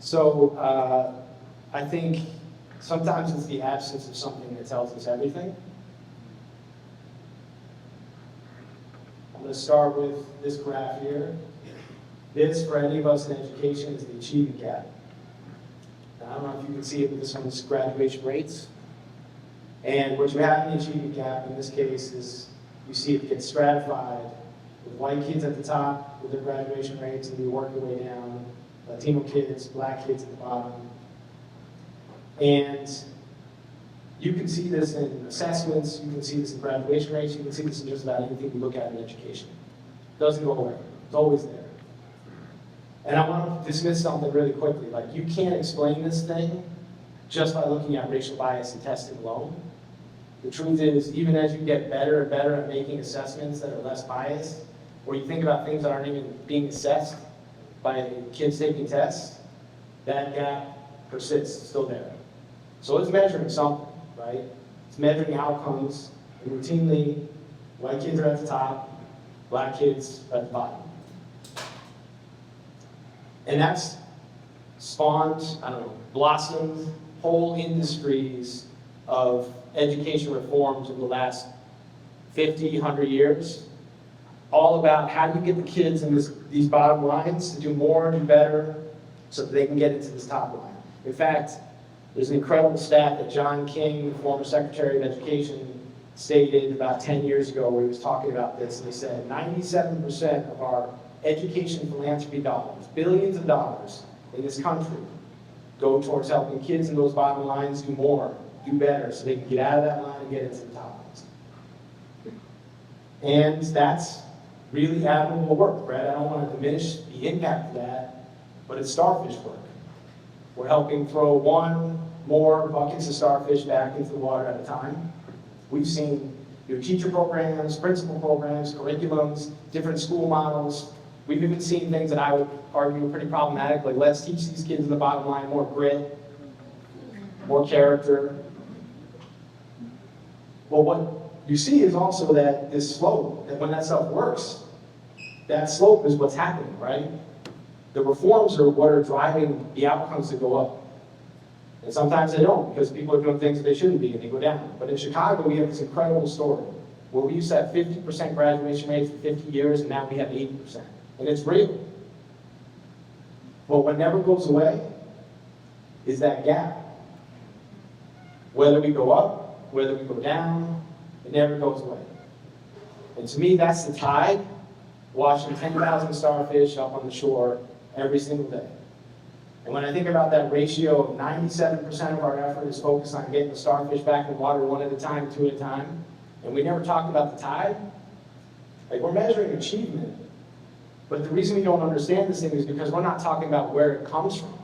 So I think sometimes it's the absence of something that tells us everything. I'm going to start with this graph here. This, for any of us in education, is the achievement gap. Now, I don't know if you can see it, but this one is graduation rates. And what you have in the achievement gap in this case is you see it gets stratified with white kids at the top with their graduation rates, and you work your way down, Latino kids, black kids at the bottom. And you can see this in assessments, you can see this in graduation rates, you can see this in just about anything you look at in education. It doesn't go away, it's always there. And I want to dismiss something really quickly, like you can't explain this thing just by looking at racial bias and testing alone. The truth is, even as you get better and better at making assessments that are less biased, or you think about things that aren't even being assessed by kids taking tests, that gap persists, still there. So it's measuring something, right? It's measuring outcomes, and routinely, white kids are at the top, black kids are at the bottom. And that's spawned, blossomed whole industries of education reforms in the last 50, 100 years, all about how do you get the kids in these bottom lines to do more and do better so that they can get into this top line. In fact, there's an incredible stat that John King, the former Secretary of Education, stated about 10 years ago where he was talking about this, and he said 97% of our education philanthropy dollars, billions of dollars in this country, go towards helping kids in those bottom lines do more, do better, so they can get out of that line and get into the top lines. And that's really admirable work, right? I don't want to diminish the impact of that, but it's starfish work. We're helping throw one more buckets of starfish back into the water at a time. We've seen teacher programs, principal programs, curriculums, different school models. We've even seen things that I would argue are pretty problematic, like let's teach these kids in the bottom line more grit, more character. Well, what you see is also that this slope, that when that stuff works, that slope is what's happening, right? The reforms are what are driving the outcomes to go up. And sometimes they don't, because people are doing things that they shouldn't be, and they go down. But in Chicago, we have this incredible story, where we used to have 50% graduation rates for 50 years, and now we have 80%. And it's real. But what never goes away is that gap. Whether we go up, whether we go down, it never goes away. And to me, that's the tide washing 10,000 starfish up on the shore every single day. And when I think about that ratio of 97% of our effort is focused on getting the starfish back in the water one at a time, two at a time, and we never talk about the tide, like we're measuring achievement. But the reason we don't understand this thing is because we're not talking about where it comes from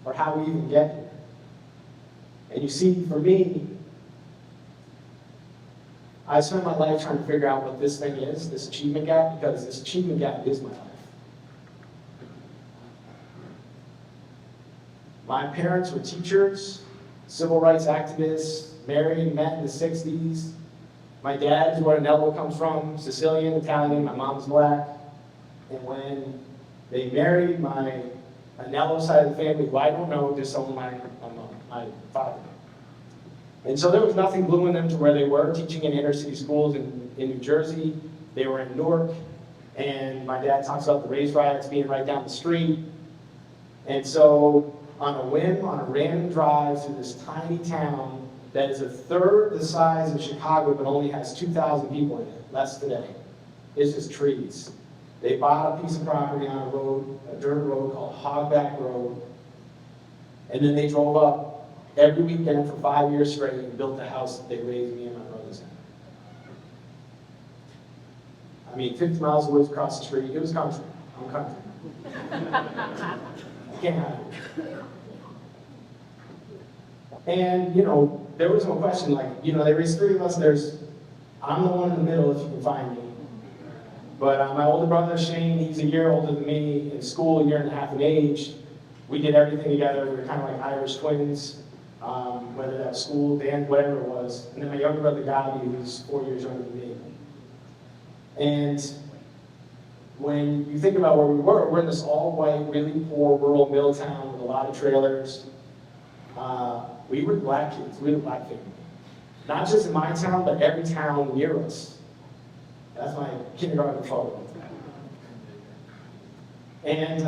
or how we even get here. And you see, for me, I spent my life trying to figure out what this thing is, this achievement gap, because this achievement gap is my life. My parents were teachers, civil rights activists, married and met in the 60s. My dad is where Anello comes from, Sicilian, Italian, my mom's black. And when they married, my Anello side of the family, who I don't know, just someone my father. And so there was nothing gluing them to where they were, teaching in inner city schools in New Jersey. They were in Newark, and my dad talks about the race riots being right down the street. And so on a whim, on a random drive through this tiny town that is a third the size of Chicago but only has 2,000 people in it, less today, it's just trees. They bought a piece of property on a road, a dirt road called Hogback Road, and then they drove up every weekend for 5 years straight and built the house that they raised me and my brothers in. I mean, 50 miles away across the street, it was country. I'm country. I can't hide it. And, there was no question, like, they raised three of us, I'm the one in the middle if you can find me. But my older brother, Shane, he's a year older than me, in school, a year and a half in age. We did everything together, we were kind of like Irish twins, whether that was school, band, whatever it was. And then my younger brother, Gabi, who's 4 years younger than me. And when you think about where we were, we're in this all-white, really poor rural mill town with a lot of trailers. We were black kids, we were black family. Not just in my town, but every town near us. That's my kindergarten photo. And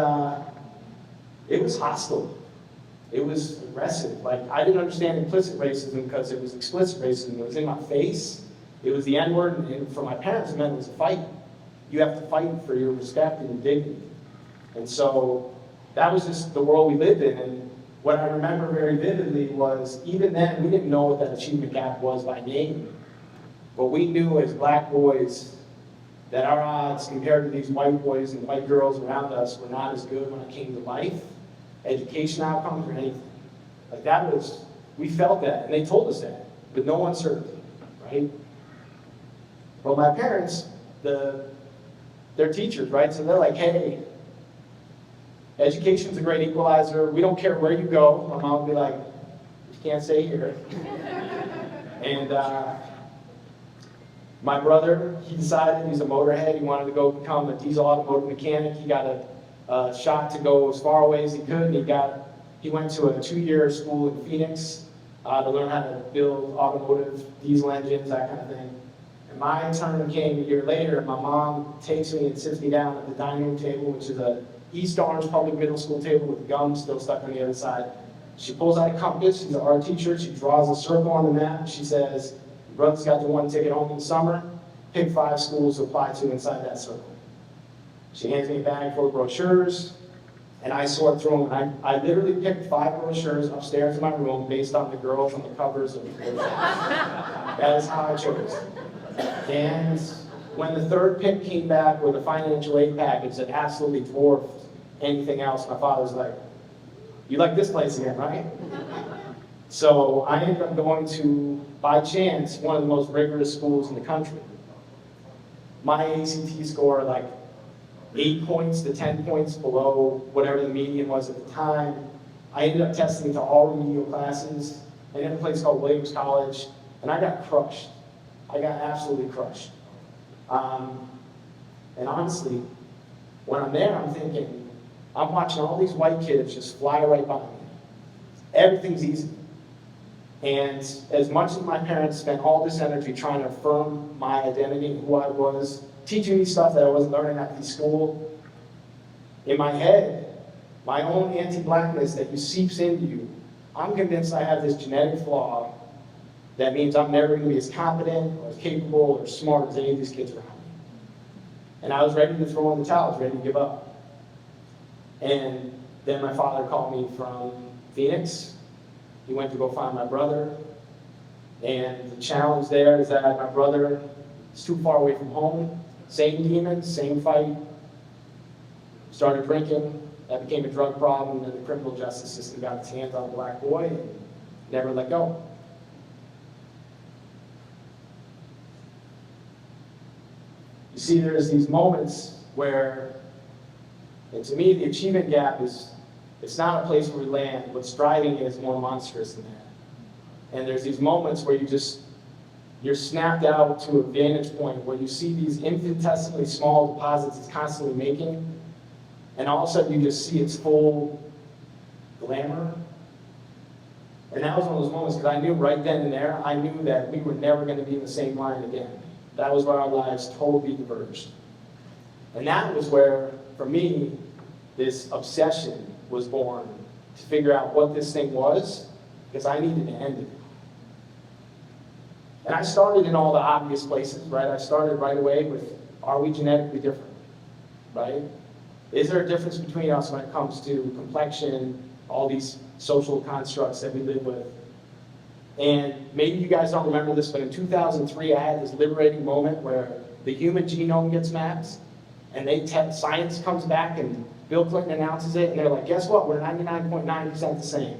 it was hostile. It was aggressive. Like, I didn't understand implicit racism because it was explicit racism. It was in my face. It was the N-word, and for my parents, it meant it was a fight. You have to fight for your respect and dignity. And so that was just the world we lived in. And what I remember very vividly was, even then, we didn't know what that achievement gap was by name. But we knew as black boys that our odds compared to these white boys and white girls around us were not as good when it came to life, education outcomes, or anything. Like, that was, we felt that, and they told us that, with no uncertainty, right? Well, my parents, they're teachers, right? So they're like, hey, education's a great equalizer. We don't care where you go. My mom would be like, you can't stay here. And my brother, he decided he's a motorhead. He wanted to go become a diesel automotive mechanic. He got a shot to go as far away as he could. And he went to a 2-year school in Phoenix to learn how to build automotive diesel engines, that kind of thing. And my turn came a year later. My mom takes me and sits me down at the dining room table, which is a East Orange public middle school table with gum still stuck on the other side. She pulls out a compass. She's an art teacher. She draws a circle on the map. She says, your brother's got the one ticket home in the summer. Pick 5 schools to apply to inside that circle. She hands me a bag full of brochures, and I sort through them. I literally picked 5 brochures upstairs in my room based on the girls on the covers of the brochures. That is how I chose. And when the 3rd pick came back with a financial aid package that absolutely dwarfed anything else, my father was like, you like this place again, right? So I ended up going to, by chance, one of the most rigorous schools in the country. My ACT score, like 8 points to 10 points below whatever the median was at the time. I ended up testing to all remedial classes, and in a place called Williams College, and I got crushed. I got absolutely crushed. And honestly, when I'm there, I'm thinking, I'm watching all these white kids just fly right by me. Everything's easy. And as much as my parents spent all this energy trying to affirm my identity and who I was, teaching me stuff that I wasn't learning at the school, in my head, my own anti-blackness that seeps into you, I'm convinced I have this genetic flaw that means I'm never going to be as competent or as capable or smart as any of these kids around me. And I was ready to throw in the towel, I was ready to give up. And then my father called me from Phoenix. He went to go find my brother. And the challenge there is that my brother is too far away from home. Same demons, same fight. Started drinking. That became a drug problem. And the criminal justice system got its hands on a black boy and never let go. You see, there's these moments where, and to me, the achievement gap it's not a place where we land. What's driving it is more monstrous than that. And there's these moments where you're snapped out to a vantage point where you see these infinitesimally small deposits it's constantly making, and all of a sudden you just see its full glamour. And that was one of those moments, because I knew right then and there, I knew that we were never going to be in the same line again. That was where our lives totally diverged. And that was where, for me, this obsession was born, to figure out what this thing was, because I needed to end it. And I started in all the obvious places, right? I started right away with, are we genetically different, right? Is there a difference between us when it comes to complexion, all these social constructs that we live with? And maybe you guys don't remember this, but in 2003, I had this liberating moment where the human genome gets mapped, and science comes back, and Bill Clinton announces it, and they're like, guess what? We're 99.9% the same.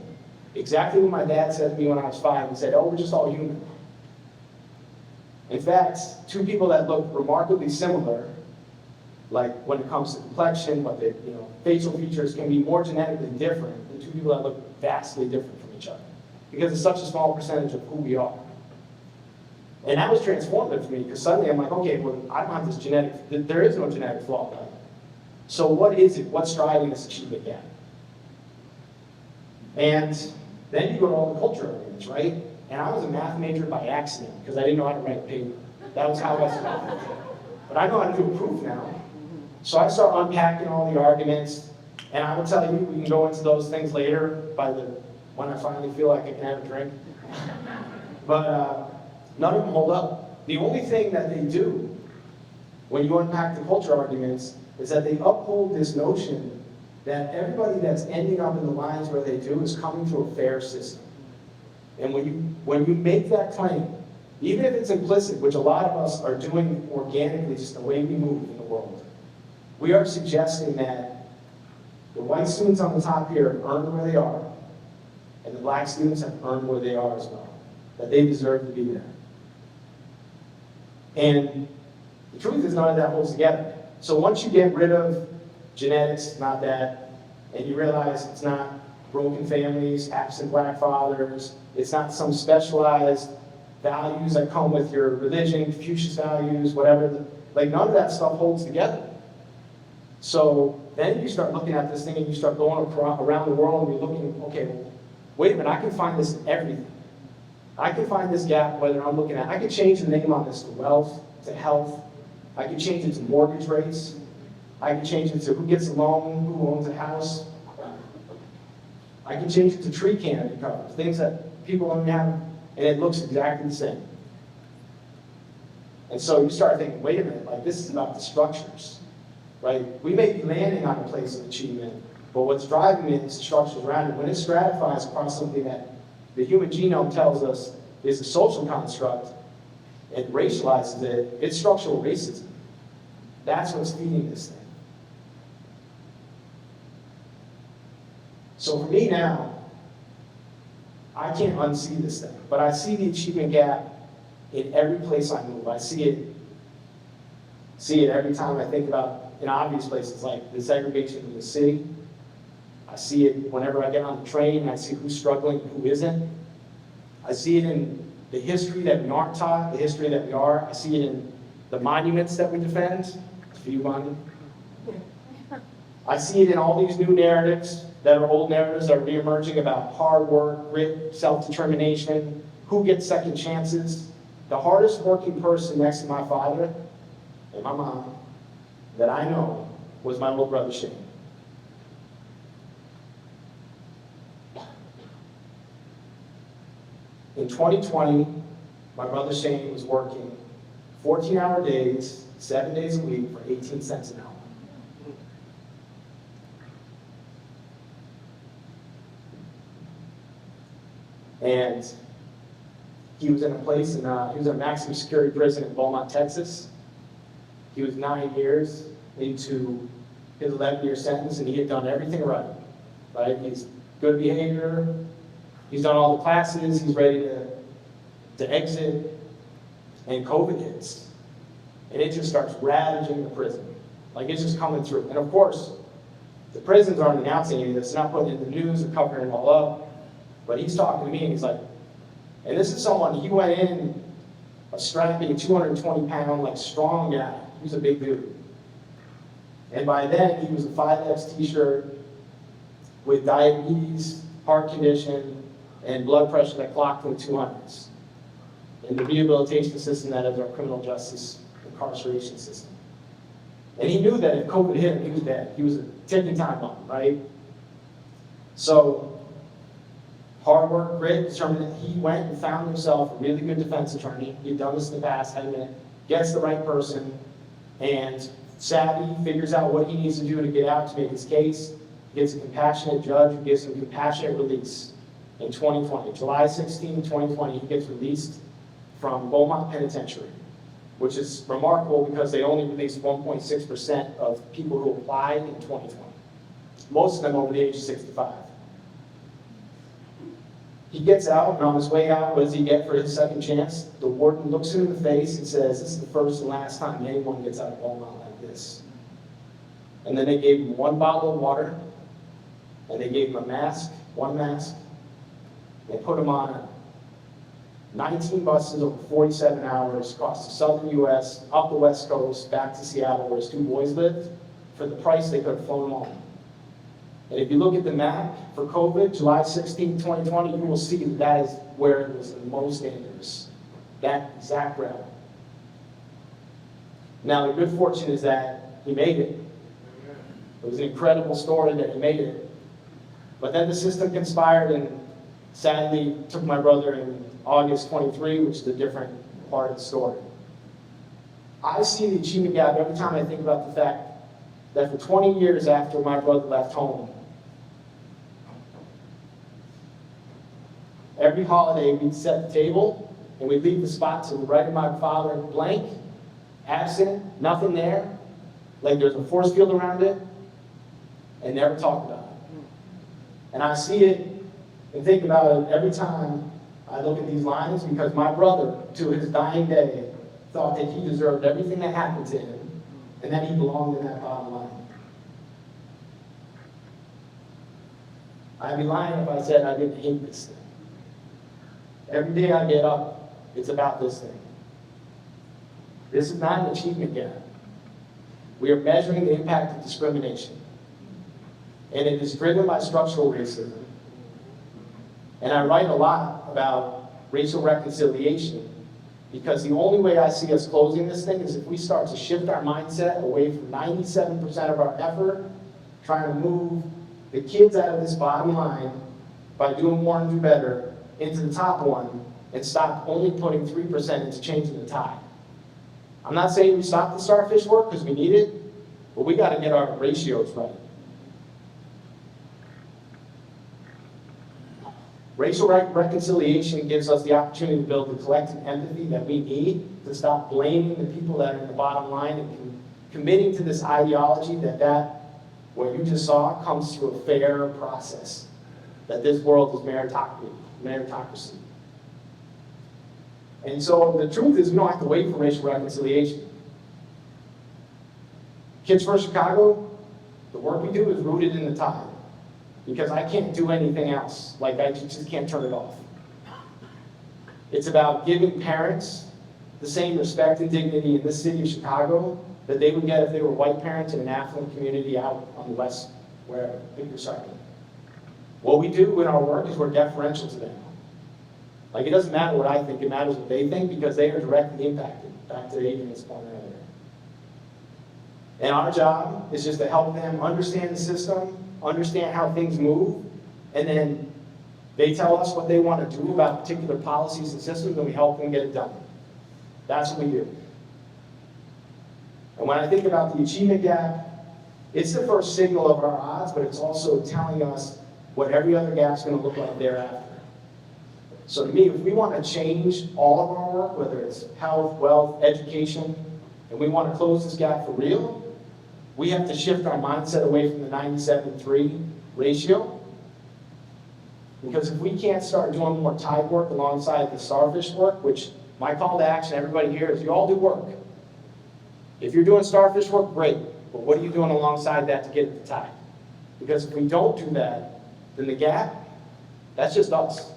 Exactly what my dad said to me when I was 5. He said, oh, we're just all human. In fact, 2 people that look remarkably similar, like when it comes to complexion, but facial features can be more genetically different than 2 people that look vastly different from each other, because it's such a small percentage of who we are. And that was transformative for me, because suddenly I'm like, okay, well, I don't have this there is no genetic flaw. So what is it? What's driving this achievement gap? And then you go to all the culture arguments, right? And I was a math major by accident because I didn't know how to write a paper. That was how I started. But I know how to do a proof now. So I start unpacking all the arguments, and I will tell you, we can go into those things later when I finally feel like I can have a drink. But none of them hold up. The only thing that they do when you unpack the culture arguments is that they uphold this notion that everybody that's ending up in the lines where they do is coming through a fair system. And when you make that claim, even if it's implicit, which a lot of us are doing organically, just the way we move in the world, we are suggesting that the white students on the top here have earned where they are, and the black students have earned where they are as well, that they deserve to be there. And the truth is none of that holds together. So once you get rid of genetics, not that, and you realize it's not broken families, absent black fathers, it's not some specialized values that come with your religion, Confucius values, whatever, like none of that stuff holds together. So then you start looking at this thing and you start going around the world and you're looking, okay, well, wait a minute, I can find this in everything. I can find this gap whether I'm looking at, I can change the name on this to wealth, to health, I can change it to mortgage rates, I can change it to who gets a loan, who owns a house. I can change it to tree canopy covers, things that people don't have, and it looks exactly the same. And so you start thinking, wait a minute, like this is about the structures, right? We may be landing on a place of achievement, but what's driving it is the structures around it. When it stratifies across something that the human genome tells us is a social construct and racializes it, it's structural racism. That's what's feeding this thing. So for me now, I can't unsee this thing, but I see the achievement gap in every place I move. I see it every time I think about, in obvious places like the segregation in the city. I see it whenever I get on the train and I see who's struggling and who isn't. I see it in the history that we aren't taught, the history that we are. I see it in the monuments that we defend. For you, Bonnie. I see it in all these new narratives that are old narratives that are reemerging about hard work, grit, self-determination, who gets second chances. The hardest working person next to my father and my mom that I know was my little brother Shane. In 2020, my brother Shane was working 14-hour days, 7 days a week for 18 cents an hour. And he was in a place, he was in a maximum security prison in Beaumont, Texas. He was 9 years into his 11-year sentence, and he had done everything right. He's good behavior, he's done all the classes, he's ready to exit, and COVID hits. And it just starts ravaging the prison. Like it's just coming through. And of course, the prisons aren't announcing any of this, not putting it in the news or covering it all up. But he's talking to me and he's like, and this is someone, he went in a strapping 220-pound, like strong guy. He was a big dude. And by then he was a 5X t-shirt with diabetes, heart condition, and blood pressure that clocked in the 200s. In the rehabilitation system that is our criminal justice incarceration system. And he knew that if COVID hit him, he was dead. He was a ticking time bomb, right? So, hard work, grit, determined. He went and found himself a really good defense attorney. He'd done this in the past, had a minute, gets the right person, and savvy, figures out what he needs to do to get out to make his case, gets a compassionate judge who gives him compassionate release in 2020. July 16, 2020, he gets released from Beaumont Penitentiary, which is remarkable because they only released 1.6% of people who applied in 2020. Most of them over the age of 65. He gets out, and on his way out, what does he get for his second chance? The warden looks him in the face and says, "This is the first and last time anyone gets out of Beaumont like this." And then they gave him 1 bottle of water, and they gave him a mask, 1 mask. They put him on 19 buses over 47 hours across the southern U.S., up the West Coast, back to Seattle, where his 2 boys lived, for the price they could have flown home. And if you look at the map for COVID, July 16, 2020, you will see that that is where it was the most dangerous. That exact route. Now, the good fortune is that he made it. It was an incredible story that he made it. But then the system conspired and sadly took my brother in August 23, which is a different part of the story. I see the achievement gap every time I think about the fact that for 20 years after my brother left home, every holiday we'd set the table and we'd leave the spot to the right of my father blank, absent, nothing there, like there's a force field around it, and never talk about it. And I see it and think about it every time I look at these lines, because my brother, to his dying day, thought that he deserved everything that happened to him, and that he belonged in that bottom line. I'd be lying if I said I didn't hate this thing. Every day I get up, it's about this thing. This is not an achievement gap. We are measuring the impact of discrimination. And it is driven by structural racism. And I write a lot about racial reconciliation, because the only way I see us closing this thing is if we start to shift our mindset away from 97% of our effort, trying to move the kids out of this bottom line by doing more and do better, into the top one, and stop only putting 3% into changing the tide. I'm not saying we stop the starfish work because we need it, but we got to get our ratios right. Racial reconciliation gives us the opportunity to build the collective empathy that we need to stop blaming the people that are in the bottom line and committing to this ideology that what you just saw comes through a fair process, that this world is meritocracy. And so the truth is we don't have to wait for racial reconciliation. Kids for Chicago, the work we do is rooted in the tide. Because I can't do anything else. Like, I just can't turn it off. It's about giving parents the same respect and dignity in this city of Chicago that they would get if they were white parents in an affluent community out on the west, wherever, pick your side. What we do in our work is we're deferential to them. Like, it doesn't matter what I think, it matters what they think, because they are directly impacted, back to Adrian's point earlier. And our job is just to help them understand the system, understand how things move, and then they tell us what they want to do about particular policies and systems, and we help them get it done. That's what we do. And when I think about the achievement gap, it's the first signal of our odds, but it's also telling us what every other gap's going to look like thereafter. So to me, if we want to change all of our work, whether it's health, wealth, education, and we want to close this gap for real, we have to shift our mindset away from the 97-3 ratio. Because if we can't start doing more tide work alongside the starfish work, which my call to action, everybody here, is you all do work. If you're doing starfish work, great. But what are you doing alongside that to get at the tide? Because if we don't do that, then the gap, that's just us.